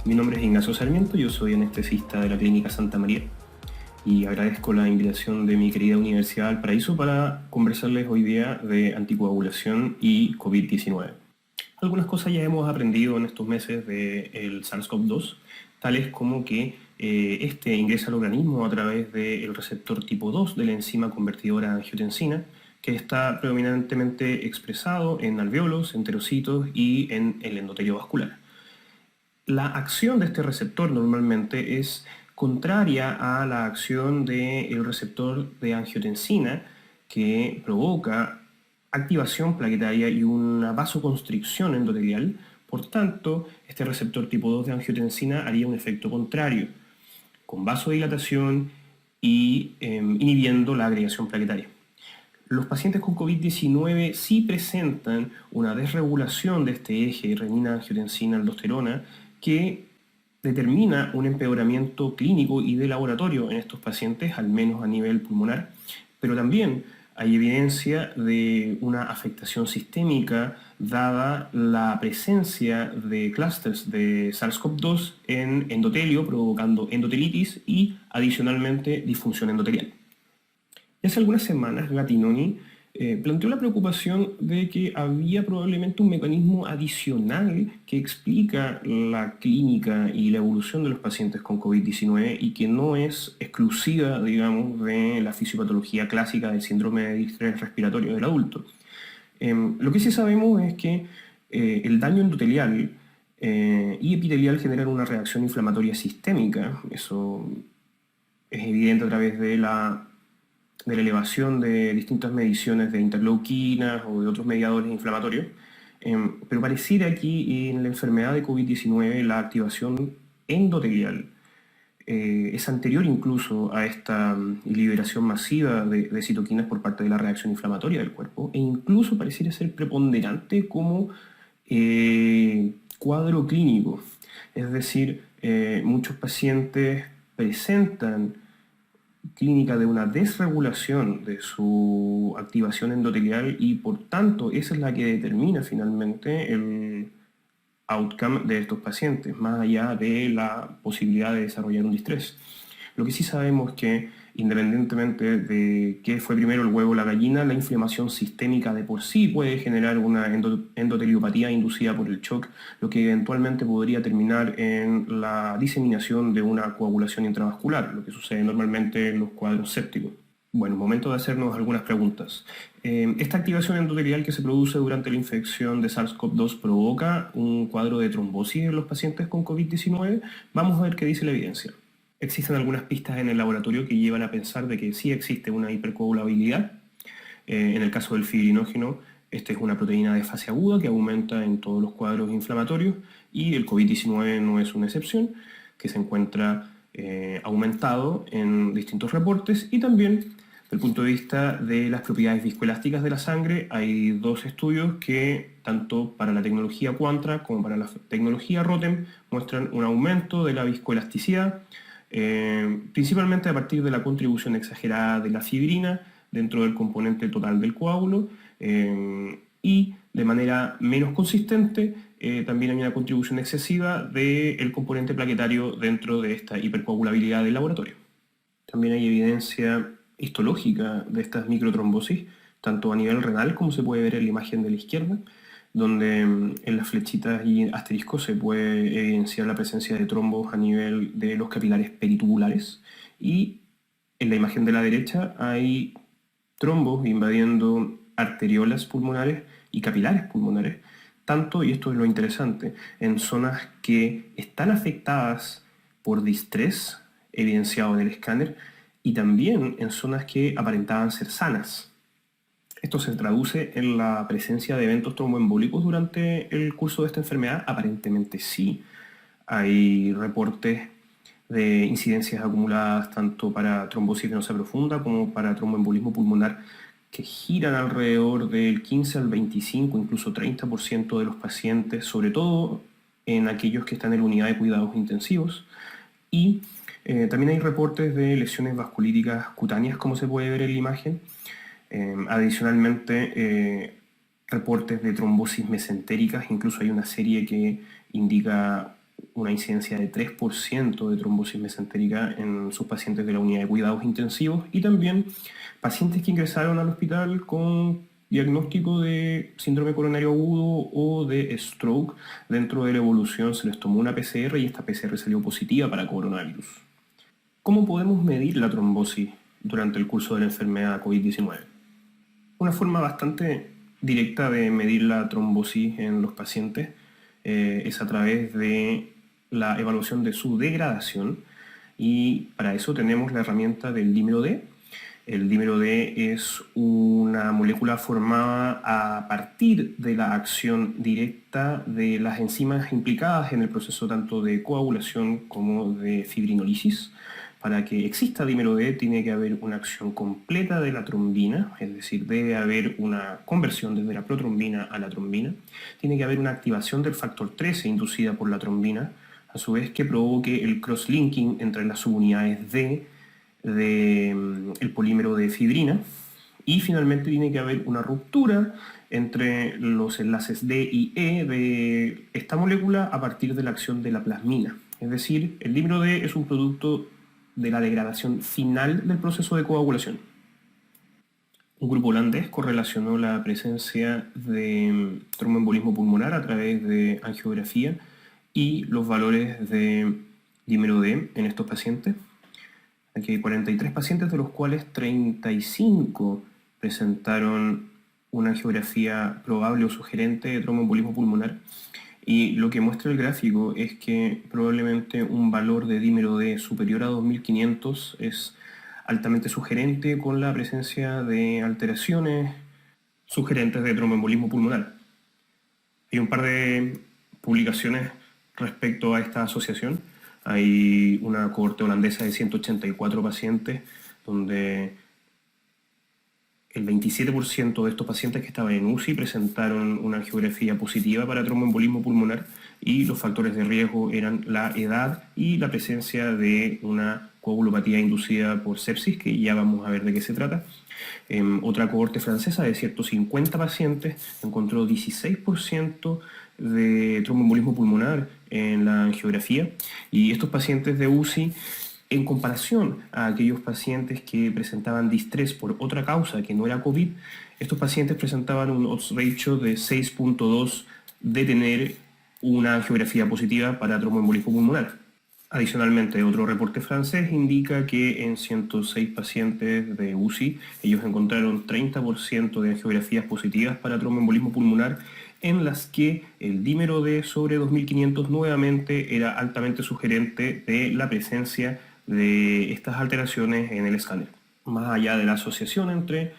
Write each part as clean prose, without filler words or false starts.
Mi nombre es Ignacio Sarmiento, yo soy anestesista de la Clínica Santa María y agradezco la invitación de mi querida Universidad Valparaíso para conversarles hoy día de anticoagulación y COVID-19. Algunas cosas ya hemos aprendido en estos meses del SARS-CoV-2, tales como que este ingresa al organismo a través del receptor tipo 2 de la enzima convertidora de angiotensina, que está predominantemente expresado en alvéolos, enterocitos y en el endotelio vascular. La acción de este receptor normalmente es contraria a la acción del receptor de angiotensina, que provoca activación plaquetaria y una vasoconstricción endotelial. Por tanto, este receptor tipo 2 de angiotensina haría un efecto contrario, con vasodilatación y inhibiendo la agregación plaquetaria. Los pacientes con COVID-19 sí presentan una desregulación de este eje renina-angiotensina-aldosterona que determina un empeoramiento clínico y de laboratorio en estos pacientes, al menos a nivel pulmonar, pero también hay evidencia de una afectación sistémica dada la presencia de clústeres de SARS-CoV-2 en endotelio, provocando endotelitis y adicionalmente disfunción endotelial. Y hace algunas semanas Gattinoni planteó la preocupación de que había probablemente un mecanismo adicional que explica la clínica y la evolución de los pacientes con COVID-19 y que no es exclusiva, digamos, de la fisiopatología clásica del síndrome de distrés respiratorio del adulto. Lo que sí sabemos es que el daño endotelial y epitelial generan una reacción inflamatoria sistémica. Eso es evidente a través de la elevación de distintas mediciones de interleuquinas o de otros mediadores inflamatorios, pero pareciera aquí en la enfermedad de COVID-19 la activación endotelial es anterior incluso a esta liberación masiva de citoquinas por parte de la reacción inflamatoria del cuerpo, e incluso pareciera ser preponderante como cuadro clínico. Es decir, muchos pacientes presentan clínica de una desregulación de su activación endotelial y por tanto esa es la que determina finalmente el outcome de estos pacientes, más allá de la posibilidad de desarrollar un distrés. Lo que sí sabemos es que independientemente de qué fue primero el huevo o la gallina, la inflamación sistémica de por sí puede generar una endoteliopatía inducida por el shock, lo que eventualmente podría terminar en la diseminación de una coagulación intravascular, lo que sucede normalmente en los cuadros sépticos. Bueno, momento de hacernos algunas preguntas. Esta activación endotelial que se produce durante la infección de SARS-CoV-2 provoca un cuadro de trombosis en los pacientes con COVID-19. Vamos a ver qué dice la evidencia. Existen algunas pistas en el laboratorio que llevan a pensar de que sí existe una hipercoagulabilidad. En el caso del fibrinógeno, esta es una proteína de fase aguda que aumenta en todos los cuadros inflamatorios y el COVID-19 no es una excepción, que se encuentra aumentado en distintos reportes. Y también, desde el punto de vista de las propiedades viscoelásticas de la sangre, hay dos estudios que, tanto para la tecnología Quantra como para la tecnología Rotem, muestran un aumento de la viscoelasticidad, principalmente a partir de la contribución exagerada de la fibrina dentro del componente total del coágulo, y de manera menos consistente también hay una contribución excesiva del componente plaquetario dentro de esta hipercoagulabilidad del laboratorio. También hay evidencia histológica de estas microtrombosis, tanto a nivel renal como se puede ver en la imagen de la izquierda, donde en las flechitas y asteriscos se puede evidenciar la presencia de trombos a nivel de los capilares peritubulares, y en la imagen de la derecha hay trombos invadiendo arteriolas pulmonares y capilares pulmonares, tanto, y esto es lo interesante, en zonas que están afectadas por distrés evidenciado en el escáner y también en zonas que aparentaban ser sanas. Esto se traduce en la presencia de eventos tromboembólicos durante el curso de esta enfermedad. Aparentemente sí. Hay reportes de incidencias acumuladas tanto para trombosis venosa profunda como para tromboembolismo pulmonar que giran alrededor del 15 al 25, incluso 30% de los pacientes, sobre todo en aquellos que están en la unidad de cuidados intensivos. Y también hay reportes de lesiones vasculíticas cutáneas, como se puede ver en la imagen. Adicionalmente, reportes de trombosis mesentéricas, incluso hay una serie que indica una incidencia de 3% de trombosis mesentérica en sus pacientes de la unidad de cuidados intensivos, y también pacientes que ingresaron al hospital con diagnóstico de síndrome coronario agudo o de stroke. Dentro de la evolución se les tomó una PCR y esta PCR salió positiva para coronavirus. ¿Cómo podemos medir la trombosis durante el curso de la enfermedad COVID-19? Una forma bastante directa de medir la trombosis en los pacientes es a través de la evaluación de su degradación, y para eso tenemos la herramienta del dímero D. El dímero D es una molécula formada a partir de la acción directa de las enzimas implicadas en el proceso tanto de coagulación como de fibrinólisis. Para que exista dímero D tiene que haber una acción completa de la trombina, es decir, debe haber una conversión desde la protrombina a la trombina. Tiene que haber una activación del factor 13 inducida por la trombina, a su vez que provoque el cross-linking entre las subunidades D del polímero de fibrina. Y finalmente tiene que haber una ruptura entre los enlaces D y E de esta molécula a partir de la acción de la plasmina. Es decir, el dímero D es un producto de la degradación final del proceso de coagulación. Un grupo holandés correlacionó la presencia de tromboembolismo pulmonar a través de angiografía y los valores de dímero D en estos pacientes. Aquí hay 43 pacientes, de los cuales 35 presentaron una angiografía probable o sugerente de tromboembolismo pulmonar. Y lo que muestra el gráfico es que probablemente un valor de dímero D superior a 2500 es altamente sugerente con la presencia de alteraciones sugerentes de tromboembolismo pulmonar. Hay un par de publicaciones respecto a esta asociación. Hay una cohorte holandesa de 184 pacientes, donde el 27% de estos pacientes que estaban en UCI presentaron una angiografía positiva para tromboembolismo pulmonar, y los factores de riesgo eran la edad y la presencia de una coagulopatía inducida por sepsis, que ya vamos a ver de qué se trata. Otra cohorte francesa de 150 pacientes encontró 16% de tromboembolismo pulmonar en la angiografía, y estos pacientes de UCI, en comparación a aquellos pacientes que presentaban distrés por otra causa que no era COVID, estos pacientes presentaban un odds ratio de 6.2 de tener una angiografía positiva para tromboembolismo pulmonar. Adicionalmente, otro reporte francés indica que en 106 pacientes de UCI, ellos encontraron 30% de angiografías positivas para tromboembolismo pulmonar, en las que el dímero D sobre 2500 nuevamente era altamente sugerente de la presencia de estas alteraciones en el escáner. Más allá de la asociación entre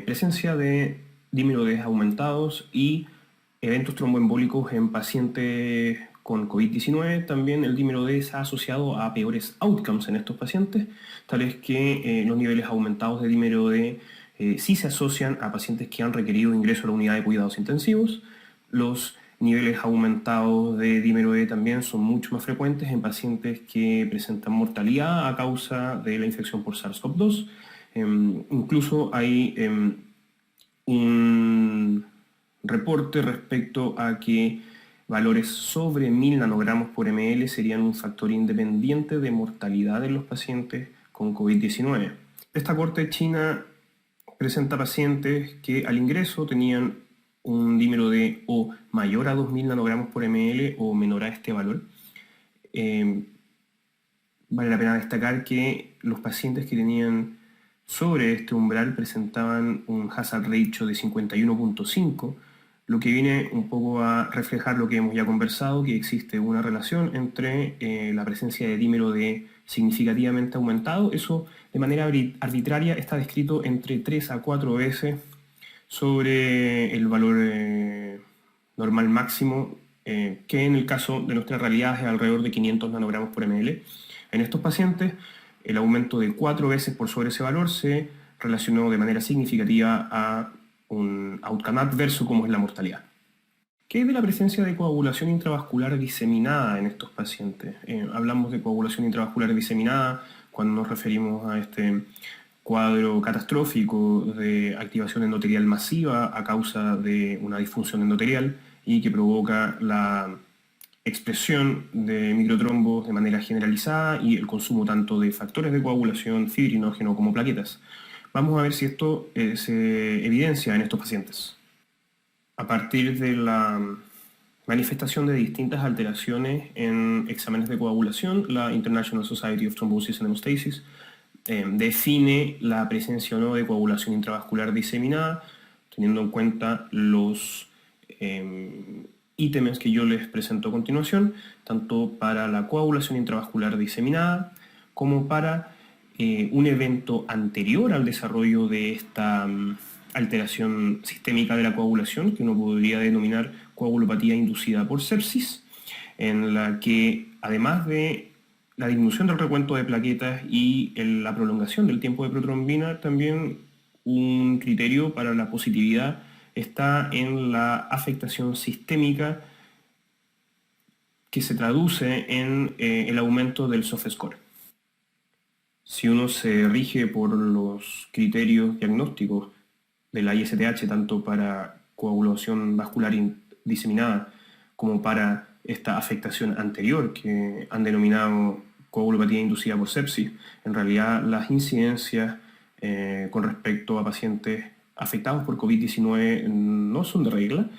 presencia de dímero D aumentados y eventos tromboembólicos en pacientes con COVID-19, también el dímero D se ha asociado a peores outcomes en estos pacientes, tales que los niveles aumentados de dímero D sí se asocian a pacientes que han requerido ingreso a la unidad de cuidados intensivos. Los niveles aumentados de dímero D también son mucho más frecuentes en pacientes que presentan mortalidad a causa de la infección por SARS-CoV-2. Incluso hay un reporte respecto a que valores sobre 1000 nanogramos por ml serían un factor independiente de mortalidad en los pacientes con COVID-19. Esta corte china presenta pacientes que al ingreso tenían un dímero D o mayor a 2000 nanogramos por ml o menor a este valor. Vale la pena destacar que los pacientes que tenían sobre este umbral presentaban un hazard ratio de 51.5, lo que viene un poco a reflejar lo que hemos ya conversado, que existe una relación entre la presencia de dímero D significativamente aumentado. Eso de manera arbitraria está descrito entre 3 a 4 veces sobre el valor normal máximo, que en el caso de nuestra realidad es alrededor de 500 nanogramos por ml. En estos pacientes, el aumento de 4 veces por sobre ese valor se relacionó de manera significativa a un outcome adverso como es la mortalidad. ¿Qué es de la presencia de coagulación intravascular diseminada en estos pacientes? Hablamos de coagulación intravascular diseminada cuando nos referimos a este cuadro catastrófico de activación endotelial masiva a causa de una disfunción endotelial y que provoca la expresión de microtrombos de manera generalizada y el consumo tanto de factores de coagulación, fibrinógeno como plaquetas. Vamos a ver si esto se evidencia en estos pacientes. A partir de la manifestación de distintas alteraciones en exámenes de coagulación, la International Society of Thrombosis and Hemostasis define la presencia o no de coagulación intravascular diseminada, teniendo en cuenta los ítems que yo les presento a continuación, tanto para la coagulación intravascular diseminada como para un evento anterior al desarrollo de esta alteración sistémica de la coagulación, que uno podría denominar coagulopatía inducida por sepsis, en la que además de la disminución del recuento de plaquetas y la prolongación del tiempo de protrombina, también un criterio para la positividad está en la afectación sistémica que se traduce en el aumento del soft score. Si uno se rige por los criterios diagnósticos de la ISTH, tanto para coagulación vascular diseminada como para esta afectación anterior que han denominado coagulopatía inducida por sepsis, en realidad las incidencias con respecto a pacientes afectados por COVID-19 no son de regla.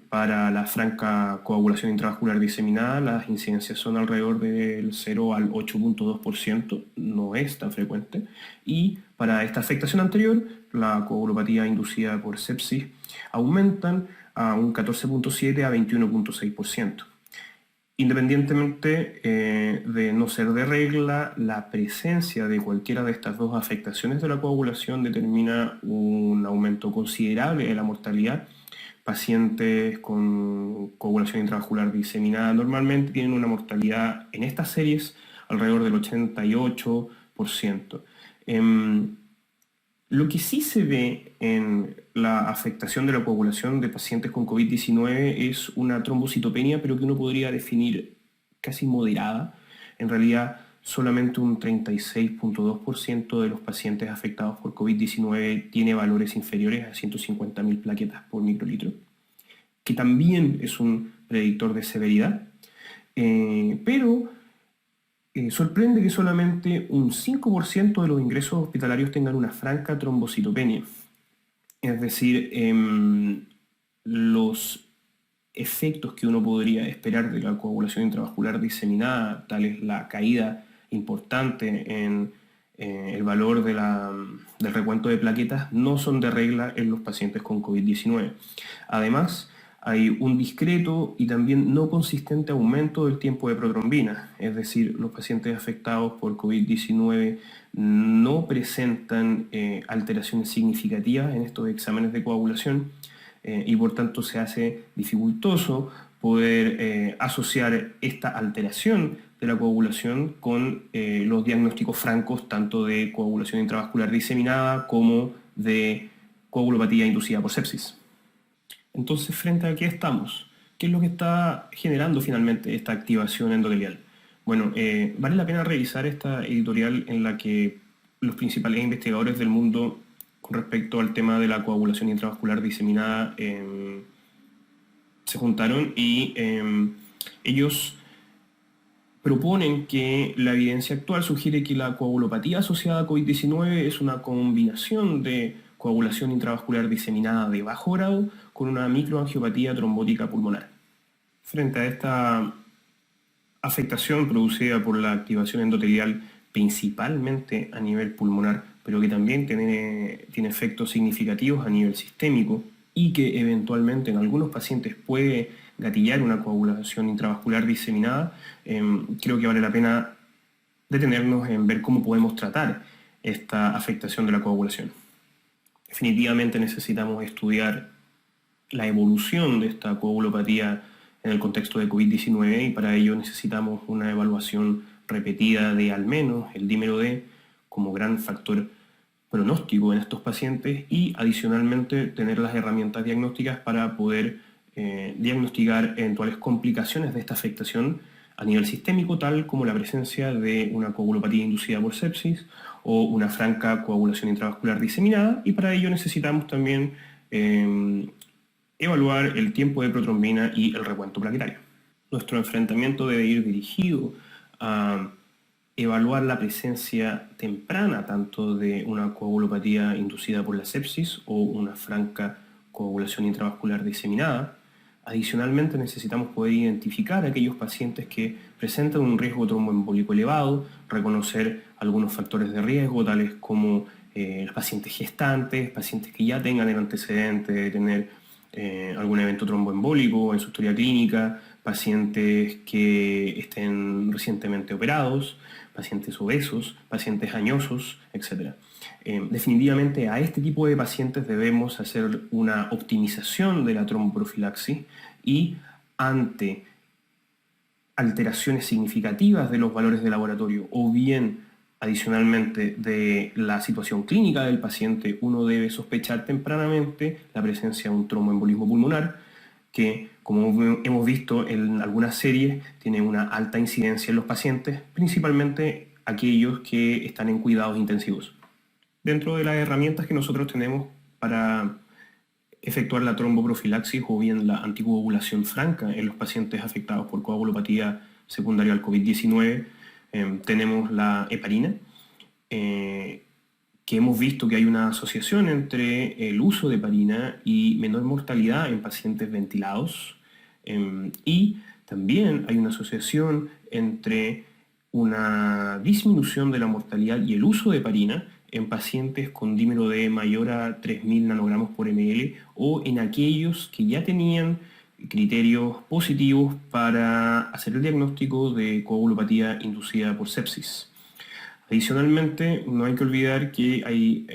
Para la franca coagulación intravascular diseminada, las incidencias son alrededor del 0 al 8.2%, no es tan frecuente. Y para esta afectación anterior, la coagulopatía inducida por sepsis, aumentan a un 14.7 a 21.6%. Independientemente de no ser de regla, la presencia de cualquiera de estas dos afectaciones de la coagulación determina un aumento considerable de la mortalidad. Pacientes con coagulación intravascular diseminada normalmente tienen una mortalidad en estas series alrededor del 88%. Lo que sí se ve en la afectación de la coagulación de pacientes con COVID-19 es una trombocitopenia, pero que uno podría definir casi moderada. En realidad, solamente un 36.2% de los pacientes afectados por COVID-19 tiene valores inferiores a 150.000 plaquetas por microlitro, que también es un predictor de severidad, pero sorprende que solamente un 5% de los ingresos hospitalarios tengan una franca trombocitopenia. Es decir, los efectos que uno podría esperar de la coagulación intravascular diseminada, tales la caída importante en el valor del recuento de plaquetas, no son de regla en los pacientes con COVID-19. Además, hay un discreto y también no consistente aumento del tiempo de protrombina, es decir, los pacientes afectados por COVID-19 no presentan alteraciones significativas en estos exámenes de coagulación y por tanto se hace dificultoso poder asociar esta alteración de la coagulación con los diagnósticos francos tanto de coagulación intravascular diseminada como de coagulopatía inducida por sepsis. Entonces, ¿frente a qué estamos? ¿Qué es lo que está generando finalmente esta activación endotelial? Bueno, vale la pena revisar esta editorial en la que los principales investigadores del mundo con respecto al tema de la coagulación intravascular diseminada se juntaron y ellos proponen que la evidencia actual sugiere que la coagulopatía asociada a COVID-19 es una combinación de coagulación intravascular diseminada de bajo grado con una microangiopatía trombótica pulmonar. Frente a esta afectación producida por la activación endotelial principalmente a nivel pulmonar, pero que también tiene efectos significativos a nivel sistémico y que eventualmente en algunos pacientes puede gatillar una coagulación intravascular diseminada, creo que vale la pena detenernos en ver cómo podemos tratar esta afectación de la coagulación. Definitivamente necesitamos estudiar la evolución de esta coagulopatía en el contexto de COVID-19 y para ello necesitamos una evaluación repetida de al menos el dímero D como gran factor pronóstico en estos pacientes y adicionalmente tener las herramientas diagnósticas para poder diagnosticar eventuales complicaciones de esta afectación a nivel sistémico, tal como la presencia de una coagulopatía inducida por sepsis o una franca coagulación intravascular diseminada, y para ello necesitamos también evaluar el tiempo de protrombina y el recuento plaquetario. Nuestro enfrentamiento debe ir dirigido a evaluar la presencia temprana tanto de una coagulopatía inducida por la sepsis o una franca coagulación intravascular diseminada. Adicionalmente, necesitamos poder identificar a aquellos pacientes que presentan un riesgo tromboembólico elevado, reconocer algunos factores de riesgo, tales como los pacientes gestantes, pacientes que ya tengan el antecedente de tener algún evento tromboembólico en su historia clínica, pacientes que estén recientemente operados, pacientes obesos, pacientes añosos, etc. Definitivamente a este tipo de pacientes debemos hacer una optimización de la tromboprofilaxis y ante alteraciones significativas de los valores de laboratorio o bien adicionalmente de la situación clínica del paciente, uno debe sospechar tempranamente la presencia de un tromboembolismo pulmonar que, como hemos visto en algunas series, tiene una alta incidencia en los pacientes, principalmente aquellos que están en cuidados intensivos. Dentro de las herramientas que nosotros tenemos para efectuar la tromboprofilaxis o bien la anticoagulación franca en los pacientes afectados por coagulopatía secundaria al COVID-19, tenemos la heparina, que hemos visto que hay una asociación entre el uso de heparina y menor mortalidad en pacientes ventilados, y también hay una asociación entre una disminución de la mortalidad y el uso de heparina en pacientes con dímero D mayor a 3.000 nanogramos por ml o en aquellos que ya tenían criterios positivos para hacer el diagnóstico de coagulopatía inducida por sepsis. Adicionalmente, no hay que olvidar que hay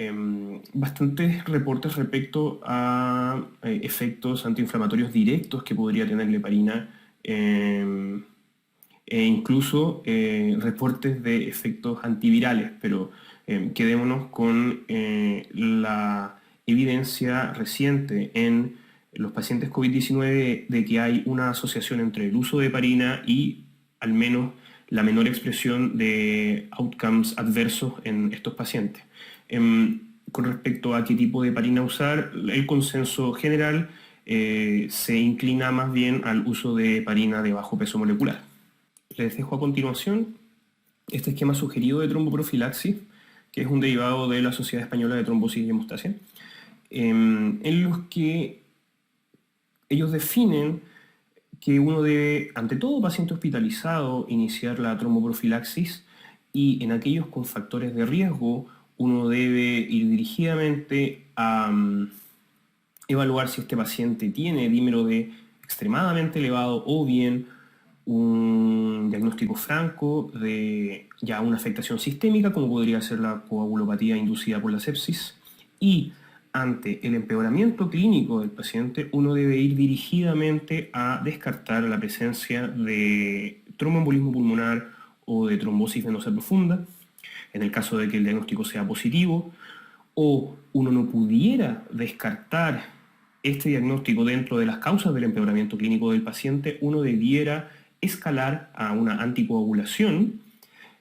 bastantes reportes respecto a efectos antiinflamatorios directos que podría tener la heparina, e incluso reportes de efectos antivirales, pero quedémonos con la evidencia reciente en los pacientes COVID-19 de que hay una asociación entre el uso de heparina y al menos la menor expresión de outcomes adversos en estos pacientes. Con respecto a qué tipo de heparina usar, el consenso general se inclina más bien al uso de heparina de bajo peso molecular. Les dejo a continuación este esquema sugerido de tromboprofilaxis, que es un derivado de la Sociedad Española de Trombosis y Hemostasia, en los que ellos definen que uno debe, ante todo paciente hospitalizado, iniciar la tromboprofilaxis y en aquellos con factores de riesgo uno debe ir dirigidamente a evaluar si este paciente tiene dímero D extremadamente elevado o bien un diagnóstico franco de ya una afectación sistémica, como podría ser la coagulopatía inducida por la sepsis, y ante el empeoramiento clínico del paciente, uno debe ir dirigidamente a descartar la presencia de tromboembolismo pulmonar o de trombosis venosa profunda, en el caso de que el diagnóstico sea positivo, o uno no pudiera descartar este diagnóstico dentro de las causas del empeoramiento clínico del paciente, uno debiera escalar a una anticoagulación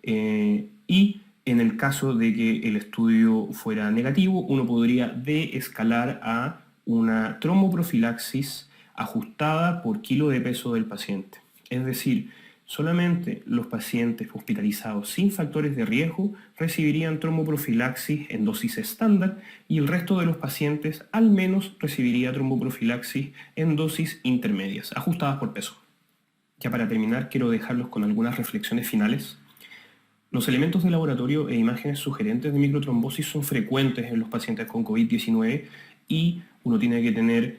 y en el caso de que el estudio fuera negativo, uno podría deescalar a una tromboprofilaxis ajustada por kilo de peso del paciente. Es decir, solamente los pacientes hospitalizados sin factores de riesgo recibirían tromboprofilaxis en dosis estándar y el resto de los pacientes al menos recibiría tromboprofilaxis en dosis intermedias, ajustadas por peso. Ya para terminar, quiero dejarlos con algunas reflexiones finales. Los elementos de laboratorio e imágenes sugerentes de microtrombosis son frecuentes en los pacientes con COVID-19 y uno tiene que tener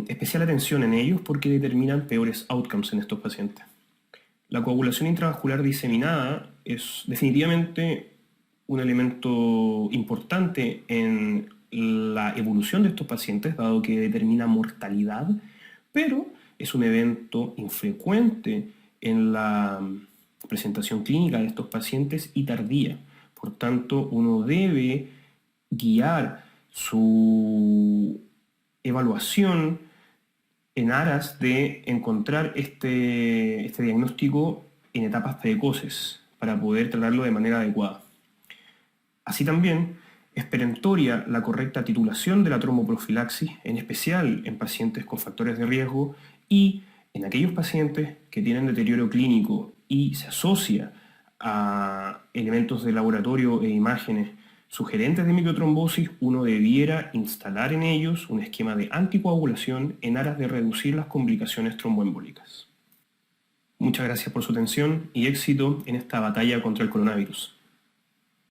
especial atención en ellos porque determinan peores outcomes en estos pacientes. La coagulación intravascular diseminada es definitivamente un elemento importante en la evolución de estos pacientes, dado que determina mortalidad, pero es un evento infrecuente en la presentación clínica de estos pacientes y tardía. Por tanto, uno debe guiar su evaluación en aras de encontrar este diagnóstico en etapas precoces para poder tratarlo de manera adecuada. Así también es perentoria la correcta titulación de la tromboprofilaxis, en especial en pacientes con factores de riesgo, y En aquellos pacientes que tienen deterioro clínico y se asocia a elementos de laboratorio e imágenes sugerentes de microtrombosis, uno debiera instalar en ellos un esquema de anticoagulación en aras de reducir las complicaciones tromboembólicas. Muchas gracias por su atención y éxito en esta batalla contra el coronavirus.